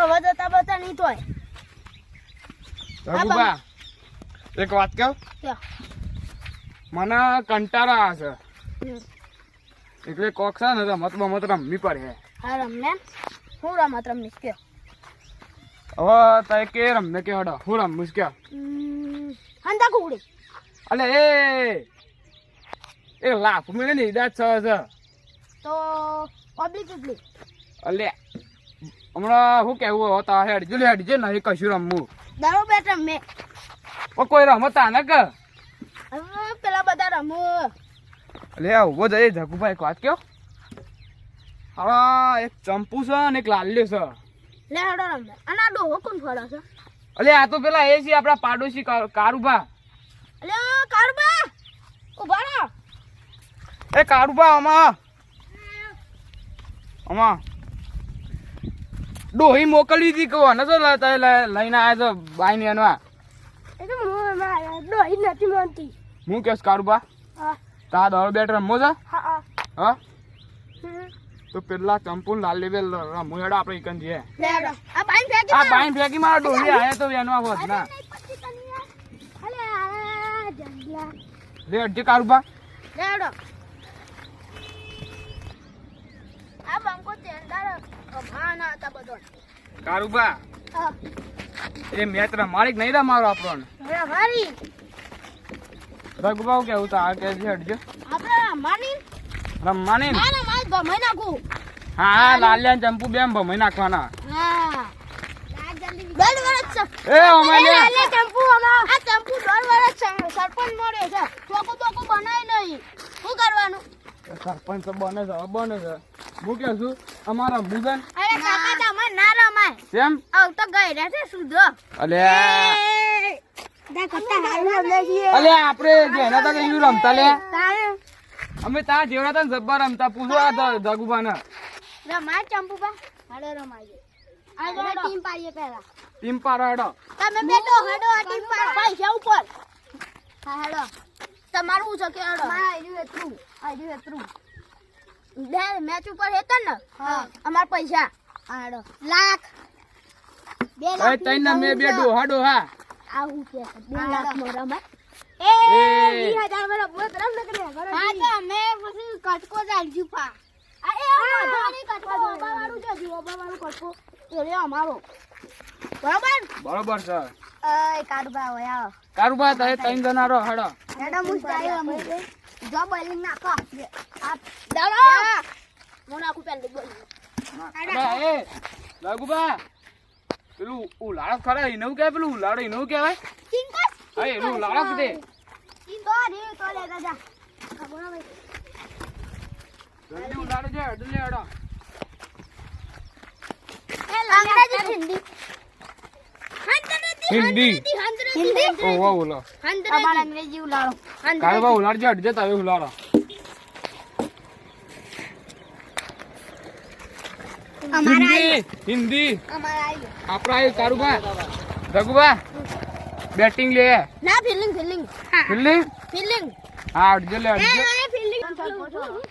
હવે જતા બતા નહીં તોય રઘુબા એક વાત કહું મને કંટાળો આવે છે એટલે કોક છે ને રમત બમત રમવી પડે. હા રમને હું રમત રમીશ કયો હવે તારે કે રમને કે હડો હું રમવીશ કે હંતા કુકડી અલે એ લાફ મેળે ને ઈદાજ છે તો પબ્લિક પબ્લિક અલે હમણાં શું કેવું હોતા હેડજો ને એ કશું રમવું દારો બેટ રમે પણ કોઈ રમતા ને કે પેલા બધા રમો અલે ઉભો જઈએ જગુભાઈ એક વાત કયો હવે એક ચંપુ છે ને એક લાલ્યો છે લે હડો રમે અને આ ડોહો કોણ ફળો છે અલે આ તો પેલા એ છે આપડા પાડોશી કારુબા. અલે કારુબા ઉભા રહો એ કારુબા આમાં ડોહી મોકલી હતી કહો ને તો લઈને આવ્યા છો બાઈ ને એનવા એ તો ડોહી નથી માનતી હું કેસ કારુબા હા તા દોડ બેટ રમવો છે હા હા તો પેલા ચંપુ લાલ લેવેલ રમવું હેડો આપણે ઈકન જઈએ. લે હડો આ બાઈન ફેંકી આ બાઈન ફેંકી મારા ડોહી આયા તો એનવા હોત ના અલે આ જંગલા લે અડજે કારુબા લે હડો આ બંકો તેંદાર ભાના હતા બધો કારુબા હા એ મેચ રમાડી નહીં રમારો આપણને રમારી રઘુબાઉ કેવું તો આ કે છે અડજો આપણે રમાની રમવાની ને ના માર ભમાઈ નાખું હા લાલ્યા ચંપુ બેમ ભમાઈ નાખવાના હા દોઢ વર્ષ એ અમારે લે ચંપુ આ ચંપુ દોઢ વર્ષ સરપંચ મળ્યો છે ચોકો બનાય નહીં શું કરવાનું સરપંચ બને છે હું કે છું અમારા મુજન અરે કાકા તમે ના રમાય કેમ આવ તો ગઈ રહ્યા છે સુધો અલે દા કત્તા હારું રમે છે અલે આપણે જેના તા યુ રમતા લે તારે અમે તા જેવડા તા જબ્બર રમતા પૂછો આ જગુબાને રમાય ચંપુ બા હાડે રમાય આ ટીમ પાડીએ પહેલા ટીમ પાડો હેડો તમે બેટો હેડો આ ટીમ પાડ પૈસા ઉપર હા હેડો તમારું છે કે હેડો મારા આઈડી એટલું બે મેચ ઉપર હેતા ને હા અમાર પૈસા હા હેડો લાખ 2 લાખ એ તઈને મે બે ડોહા આ હું કે 2 લાખ નો રમાય એ 20000 વાળો બોત રમ ન કરે હા તો અમે પછી કટકો ચાલજુ પા આ એ અમારી કટકો ઓબા વાળું છે ઓબા વાળું કટકો એ રે અમારો બરોબર છે એ કારુબા ઓયા કારુબા તારે તઈને જણા રહો હેડો હેડો મુસ્તાઈ અમે જો બોલિંગ નાખો આ દાડો હું નાખું પેલું બોલિંગ એ રઘુબા પેલું ઉલાળો ખરા એનું કે પેલું ઉલાળો એનું કહેવાય ચિંતા હા એનું ઉલાળો કીધે ચિંતા રે તો લે દાદા ખબર ભાઈ જલ્દી ઉલાળો છે હેડો લે હેડો એ અંગ્રેજી હિન્દી હિન્દી ઓહો ઓલો અમાર અંગ્રેજી ઉલાળો કારુબા ઉલાળજો હટજે તાવે ઉલાળો હિન્દી અમારા આવી આપડા એ કારુબા રઘુબા બેટિંગ લે ના ફિલિંગ ફિલ્ડિંગ હા હટજે લે હટજે ફિલિંગ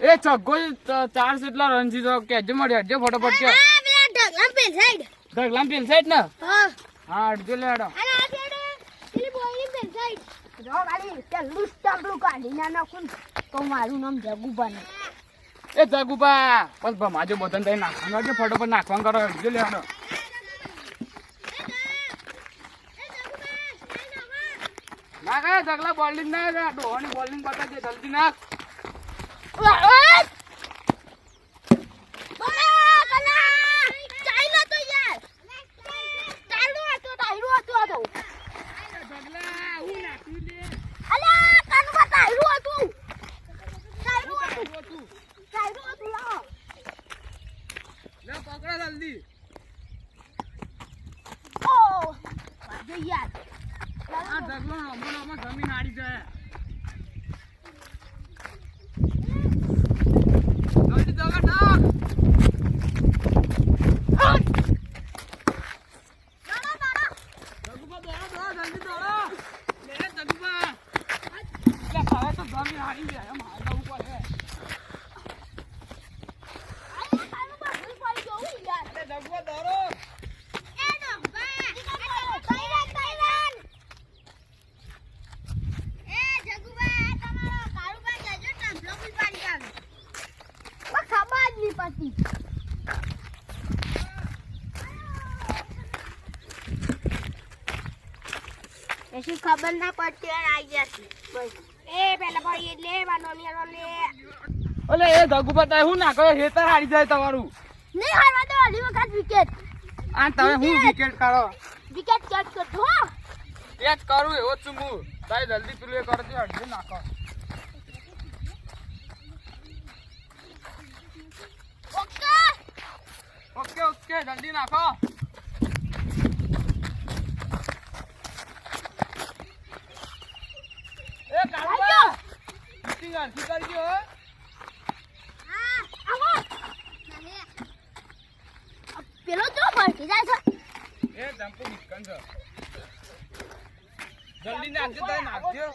એ છગ્ગો 4 જેટલા રન છે તો કેજો મળે હટજે ફટાફટ કે ઢગલામ પેલ સાઈડ ને હા હા હટજે લે હેડો અરે આ છેડે પેલી બોયની પેલ સાઈડ જો ગાડી પેલું સ્ટમ્પલું કાઢી ના નાખું તો મારું નામ જગુબા ને એ જગુબા બસ ભમાજો બતન તઈ નાખવાનું છે ફટાફટ નાખવાનું કરો હટજે લે હેડો નાખ જગલા બોલિંગ ના ડોહની બોલિંગ બતા દે જલ્દી નાખ પકડો જલ્દી આ જગલો હમણાં જમીન આડી જાય પડતી. એસી ખબર ના પડતી અને આવી જશે બસ. એ પેલા ભાઈ એટલે વાનોનિયાનો લે. અલે એ ધગુબા તાય હું ના કરે હેતર હારી જાય તમારું. નહીં હારવા દો અલી વખત વિકેટ. આ તમે હું વિકેટ કાઢો. વિકેટ કેચ કરતો હો. કેચ કરું એવો જ છું હું. તાય જલ્દી પેલું એ કરજો અડધે નાખો. ઓકે ઓકે ઓકે જલ્દી નાખો. એ કાળુબા મિટિંગ આરસી કરજો હો. હા આવો. પેલો જો ફરકી જાય છે. એ જંપુ નિકન છે. જલ્દી નાખજો તાય નાખજો.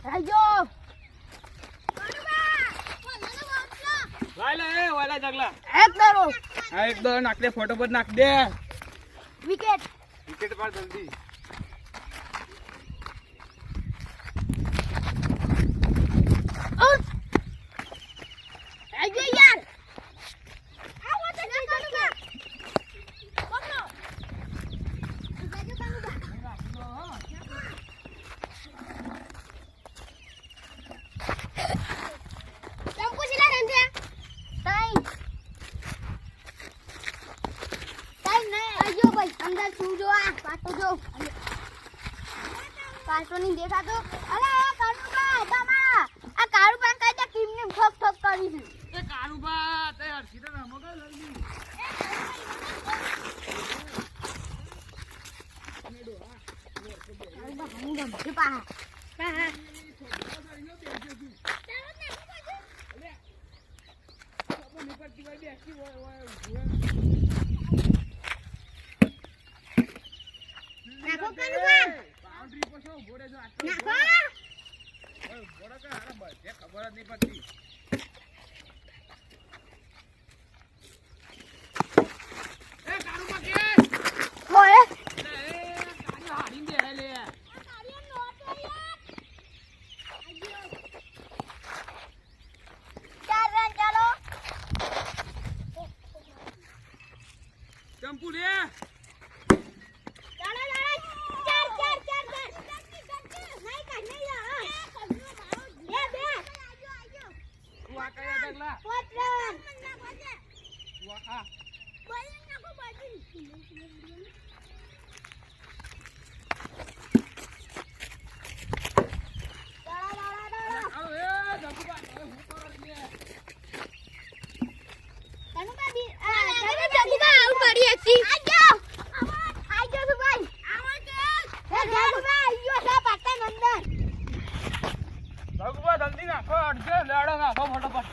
રાજો લાય લે વાલા જગલા. એક દરો હા એક દો નાખ દે ફોટો પર નાખ દે. વિકેટ. વિકેટ પર જલ્દી. આઉટ. રાજો યાર આવો તો જલ્દી પકડો. રાજો કાનુબા અંદર શું જો આ પાટો જો પાટો ની દેખાતો. અરે આ કાળુબા દામા આ કાળુબા કાયદા ટીમ ને ઠોક ઠોક કરી છે. એ કાળુબા તે હરસી તો રમો કે જલ્દી. કાળુબા હું ગમ પા હા નાખો કાળુબા બાઉન્ડરી પર શું બોડે જો આટલો નાખો. બોડા કે હારા બસ એ ખબર જ નહીં પડતી. એ કાળુબા કે ઓય એ કાળી હાડીને દે લે. ચાર રન ચાલો. ચંપુ રે ચાલો ચાલો ચાર ચાર ચાર ચાર નહીં કાઢ નહીં યાર બે બે તું આ કયા જગલા પાંચ રન તું આ બોલ નાખો બાજુ. આવો એ ધગુબા હવે હું કરો લે. કાનુબા બી કાનુબા આઉટ કરી હતી. આજો તો ભાઈ આવો કે એ કાનુબા આયો છે પાટન અંદર. ધગુબા જલ્દી નાખો અડધે લેડો નાખો ફટાફટ.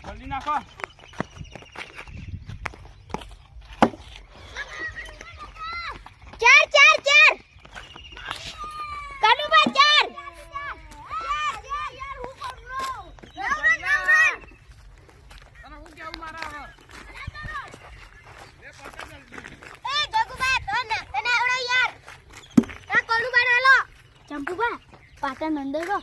જલ્દી નાખો. ચાર ચાર ચાર કાનુબા ચાર યાર હું કરનો તને હું કેવું મારા હવે એ પકડ જલ્દી. એ ગગુબા તને આવડો યાર આ કાનુબા હાલો ચંપુબા પાટન અંદર ગો.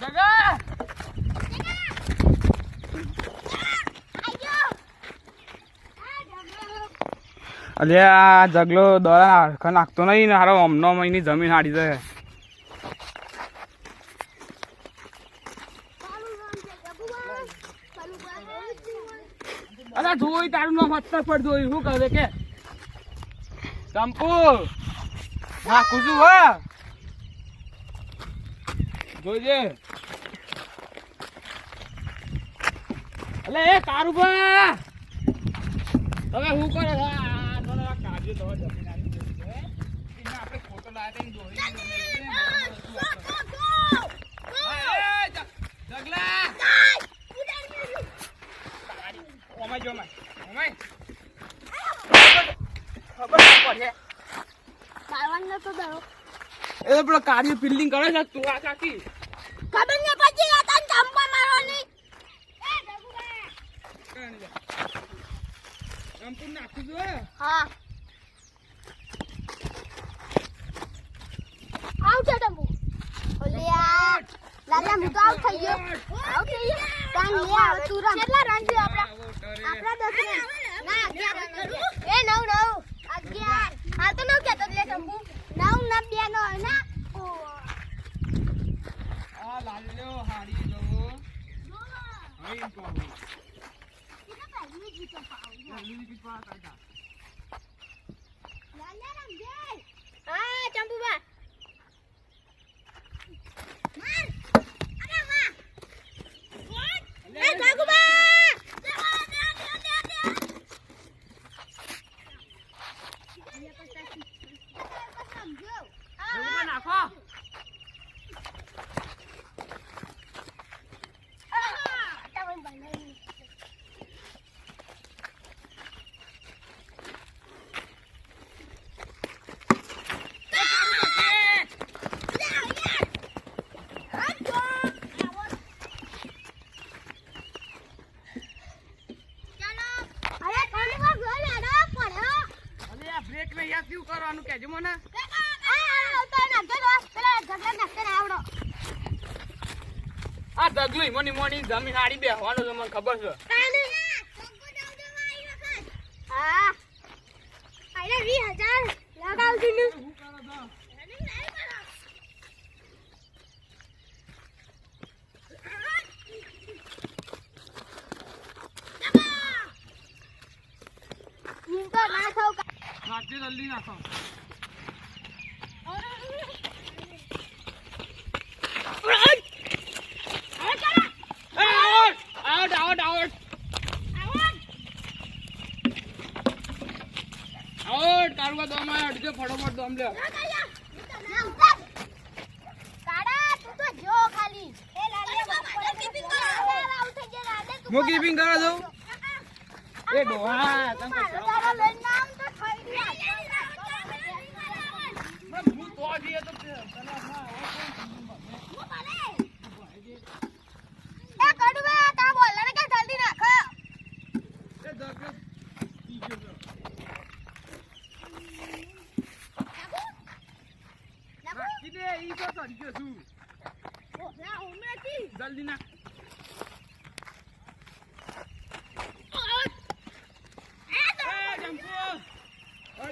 જગા અલ્યા જગલો દોરા હરખા નાખતો નહીં ને હારો અમનો મહિની જમીન હાડી જાય. અલા જોઈ તારું નામ હત્તર પર જોઈ શું કરે કે ચંપુ નાખું છું હા જોઈજે. અલે એ કારુબા તમે શું કરો છો? આ થોડો કાજુ તો જમીન આવી ગઈ છે. એમાં આપણે ફોટો લાવ્યા હતા જગલા ઓમાય જો ઓમાય ખબર ના પડે મારવાનો તો દરો એ તો પેલો કાર્ય ફિલ્ડિંગ કરે છે તું આ કાકી ખબર ને પછી આ તને ચંપા મારવાની એ જગુબા સંપૂર્ણ નાખી દો હા આઉટ છે ટંબુ ઓલિયા લાલા હું તો આઉટ થઈ ગયો આઉટ થઈ ગયો કાન લે આવે તું રમ કેટલા રન છે આપડા 10 રન ના 11 રન કરું એ 9 11 હા તો 9 કેતો લે ટંબુ 9 ના 2 નો ના આ લાલ્યો હારી દો હઈ તો કેટલા પાઈ જીતો પાઉ લીલી કી પા કાઢા લાલા રમ દે હા ચંપુબા માર અરે વાહ એ જગુબા જગુબા નાખો બ્રેક ને યાદ શું કરવાનું કેજો મને આ દગલી મોની મોની જમીન હાડી બેહવાનું છે મને ખબર છે શું કરો છો નાખજો જલ્દી નાખો આઉટ આઉટ આઉટ આઉટ કારુબા દો માં અડજો ફટોફટ દો લે હું કીપિંગ કરો છો એ ડોહા તમે હું તો જઈએ તો જલ્દી ના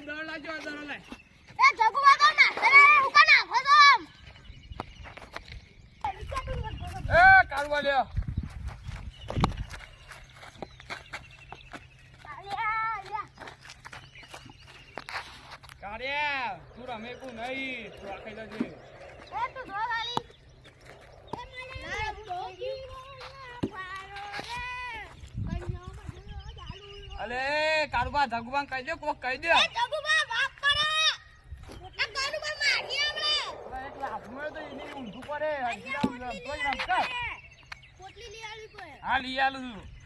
દોડ લાજો દોડ લાય એ કારુબા લ્યો કાર્યા તું રમે કો નહીં તું આખી જજે અલે કારુબા જગુબા કહી દે કોક કહી દે હાથમાં તો એની ઊંધું પડે હા લઈ આલું છું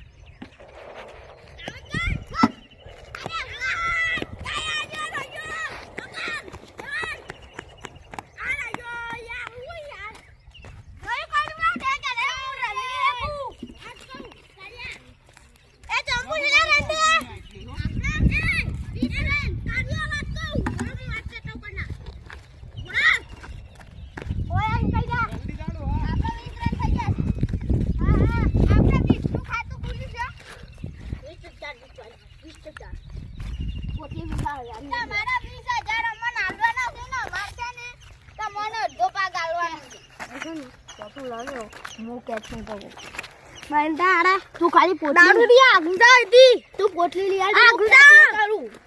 તું ખાલી પોટલી તું પોટલી લઈ આવ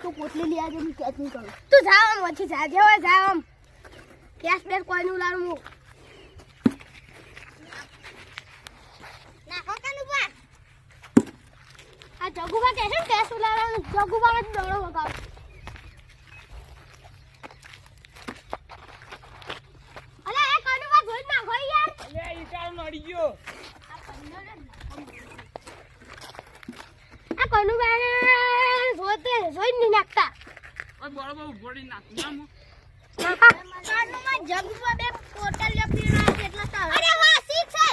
તું પોટલી લઈ આવજો હું કેચ નહીં કરું તું જાવ આમ પછી જાવ આમ કેશ બેર કોઈ નું લાવું નાખો કાનુબા આ જગુબા કે છે કેશ ઉલાડવાનું જગુબા ને દોડો વગાવ અલે એ કાનુબા ગોલ નાખો યાર અલે ઈ કાળ નડી ગયો આ કાનુબા જોઈ નહીં નાખતા ઓય બરોબર ગોળી નાખ નામ કાનુબા જગમાં બે પોટલ પીણા કેટલા તાર અરે વાહ સી છે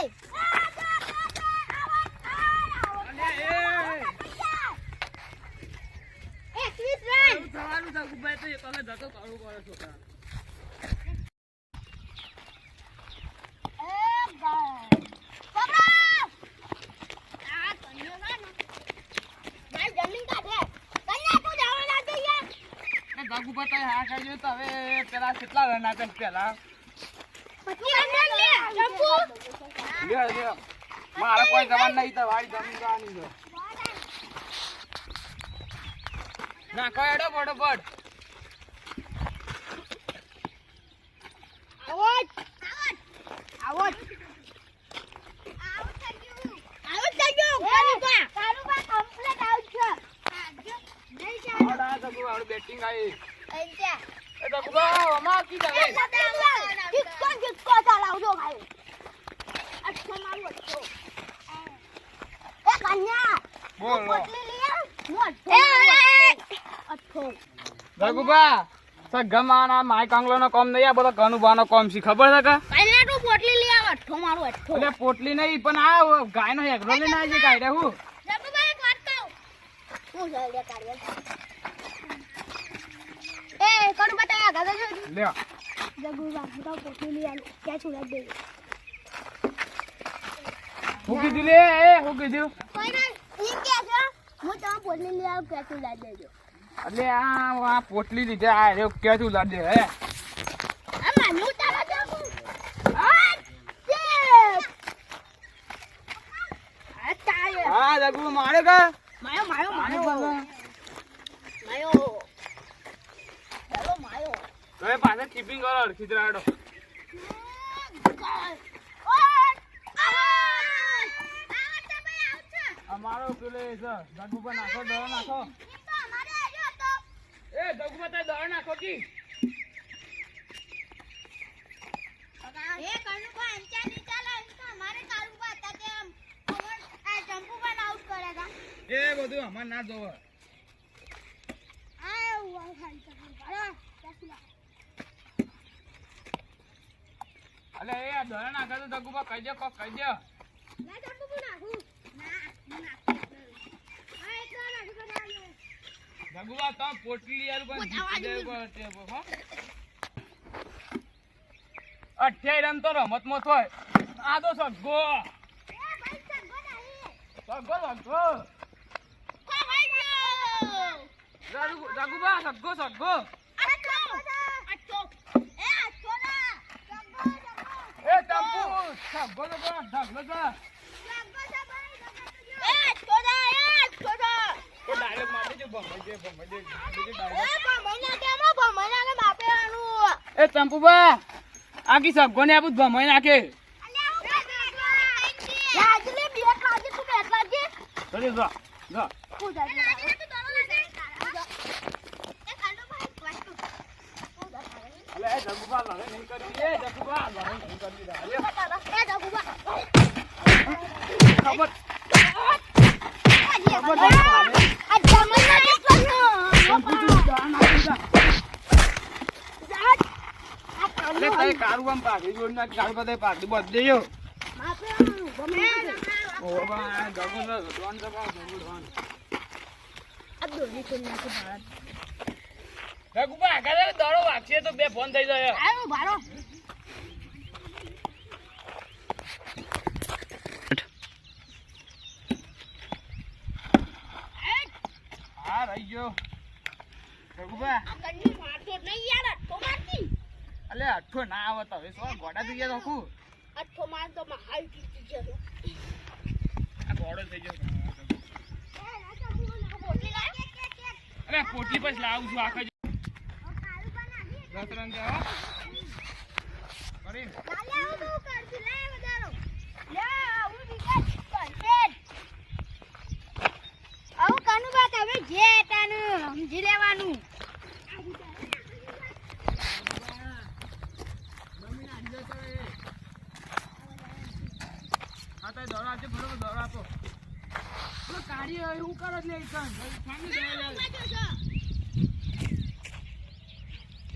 થવાનું છે ગુબાઈ તો એકલે જતો કાળું કરે છોકરા હા કરજો તો હવે પેલા કેટલા રન આપે પેલા મારે કોઈ જવાન નહીં તો વાળી જમીન જવાની છે ના કોઈ એડો ફટોફટ બેટિંગ આવી એ તો ગુબા અમાર કી જાવે કિસકો ચલાવજો ભાઈ અચ્છા મારું અચ્છો એ કન્યા બોલ પોટલી લિયા અચ્છો રઘુબા સગમાના માય કાંગલોનો કોમ નહીં આ બધો કનુબાનો કોમ છે ખબર છે કે કન્યા તું પોટલી લી આવ અઠ્ઠો મારું અઠ્ઠો એટલે પોટલી નહીં પણ આ ગાયનો હેગરો લઈને આવી છે કાઢે હું જગુભાઈ એક વાત કહું હું જલ્દી કાઢ્યા એ કરું બતાયા ગાગા જો લે જગુબા હું પોટલી લી આવ ક્યાં છોડા દે હું કીધું લે એ હું કીધું કોઈ નહીં ઈ કે છે હું તમે પોટલી લી આવ ક્યાં છોડા દેજો એટલે આ પોટલી લીધે આ રે કે તું લાદે હે આ માનું તારા જો આ તે આ તાય હા રઘુ મારે કા માયો માયો માયો માયો હેલો માયો હવે પાછા કીપિંગ કરો ખીચરાડો અમારો પેલે છે રઘુબા નાખો દળ નાખો એ રઘુબા તે દળ નાખો કી એ કનુબા અંચા ની ચાલે તો અમારે કારુબા હતા કે અમર આ જંપુબા આઉટ કર્યા હતા એ બધું અમાર ના જોવે આ વાહ હાલ તો બરા કેસલા અલે એ આ દળ નાખો તો રઘુબા કહી દે કોક કહી દે ના જંપુ નાખું ના ના આ એટલા નાખી બનાવ્યો રઘુબા તો પોટલી યાર પણ જીતી જાય તે હો 28 રન તો રમતમાં થાય આ તો સગો એ ભાઈ સગો નહીં સગો કો ભાઈ રઘુબા સગો સગો અચ્છો અચ્છો એ અચ્છો ના સગો એ ટંપુ સગો તો ઢગલો છે એ ડાયરેક્ટ માર દેજો ભમાઈ દે એ ટંપુબા આ કી સગો ને આપું ભમાઈ નાખે ચલે જા જા અલે એ જગુબા લડે નહીં કરી એ જગુબા લડે નહીં કરી દે ખબર અલે તે કારું આમ પાડી જોડ ના કારું બધાય પાડી બદલે જો ઓ બા જગુ ના ડોન દબા જગુ ડોન જગુબા આગળ દડો વાગશે તો બે ફોન થઈ જાય હા રહી ગયો જગુબા અલે અઠ્ઠો ના આવે તો હવે સો ગોડા થઈ ગયા તો ખુ આ ગોડો થઈ ગયો અરે પોટલી પછી લાવું છું આખા 10 રન જાઓ કરીન સમજી લેવાનું હા તો દોડ આપજો બરોબર દોડ આપો કાઢી એવું કરો જ નહીં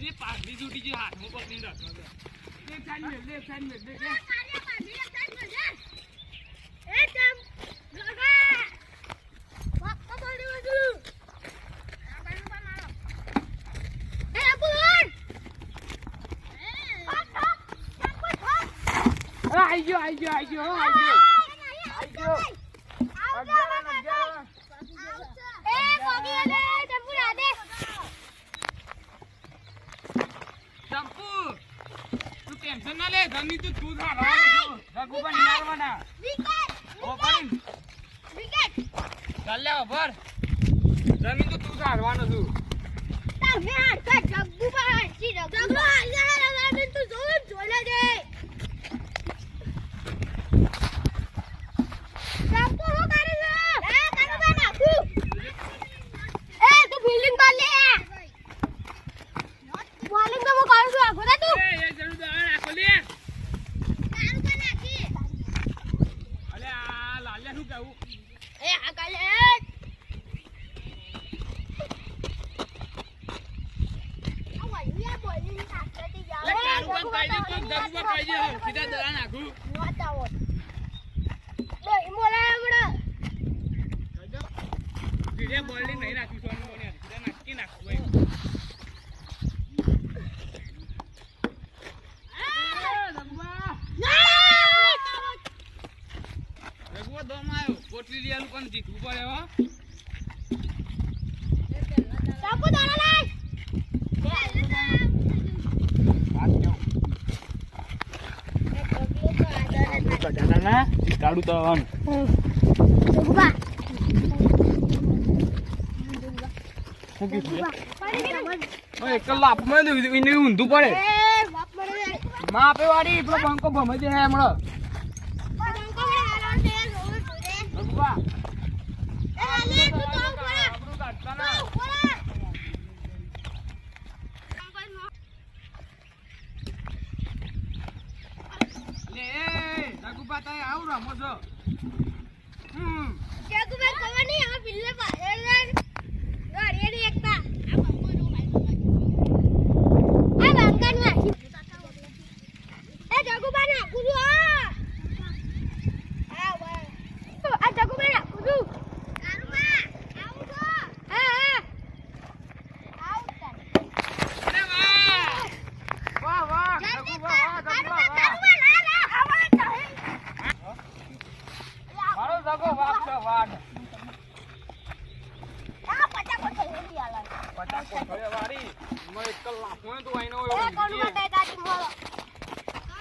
એ પાછલી છૂટી ગઈ હાથમાં પકડીને રાખો લે સાઈડ મેલ લે એ ચમ ગગા વાપ બોલી વધુ આ બાજુ પર મારો એ અબુલ આઈ ગયો એ કોબી લે ચંપુ રાધે ચંપુ તું ટેન્શન ના લે જમી તું થાવાનો છો રઘુ પણ નિહાળવાના વિકેટ ઓ પણ વિકેટ ચાલ લે ઉપર જમી તું થાવાનો છું તમે હાથ કા જગ્ગુ પર હાચી જગ્ગુ આયા લગાડે તું જોઈ લેજે ચંપુ હો કરે છે એ કાનુબા નાખુ એ તું બિલ્ડિંગ પર લે બોલિંગ તો હું કરું છું આખો દે તું એ જરૂર દવા રાખો લે કાનુબા નાખી અલે આ લાલ્યા શું કહું એ આ કાલે લે કારું પણ કાઈ દે તું જગુબા કાઈ દે સીધા દવા નાખું કાઈ દે ધીરે બોલી નહીં રાખી સોનું બોલી સીધા નાખી નાખું ભાઈ રઘુવા દમ આવ્યો પોટલી લીયાલું પણ જીતવું પડે હો દાદા કાઢું તો શું કીધું એક કલાક માં ઊંધું પડે માં આપે વાળી પેલો બંકો ભમે છે હમણાં રઘુવા રઘુબા તારે આવું રમો છો વાહ વાહ રઘુબા મારો જગો વાપ છે વાડ પચાસ કોઠે વાળી મે એક કલાક માં તું આઈનો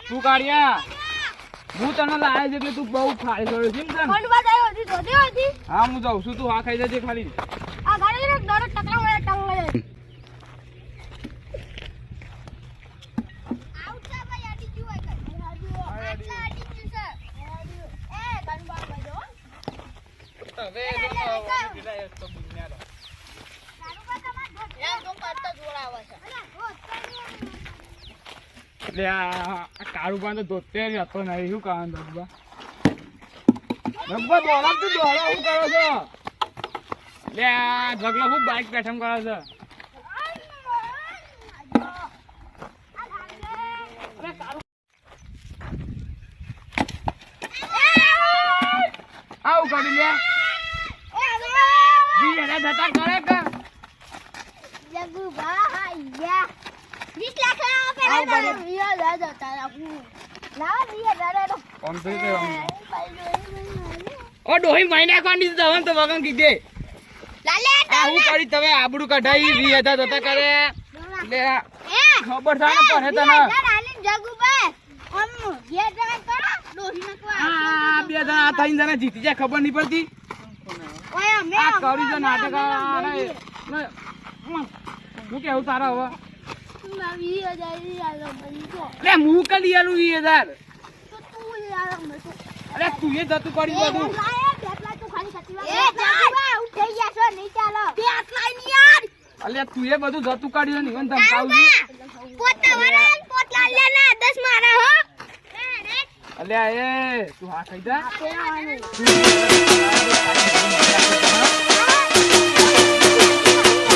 તું કાઢ્યા હું તને લાવે છે એટલે તું બહુ ખાઈ ગયો છે ને હા હું જાઉં છું તું આ ખાઈ જજે ખાલી હવે તો બુનિયાદો લે આ કારુબા તો દોતે હતો નહીં શું કામ રઘુબા રઘુબા દોડા તું દોડા શું કરો છો લે આ ઝગલો હું બાઈક પેઠમ કરો છો આવું કરી લે જી એને જતા કરે કે ઓ ડોહી મહિના કોની દવન તો વગન કીધે આ હું કરી તમે આબડું કઢાઈ 20000 જતા કરે લે ખબર થાય ને પડે તને આ બે જણા 3 જણા જીતી જાય ખબર નહીં પડતી આ કરી જો નાટક હું કેવું તારા હવે લે હું કલી આલું 20000 અરે તું એ જતું કરી બધું અલે તું એ બધું જતું કાઢ્યું ને ઈવન ધમકાવું અલે એ તું હા કહી દે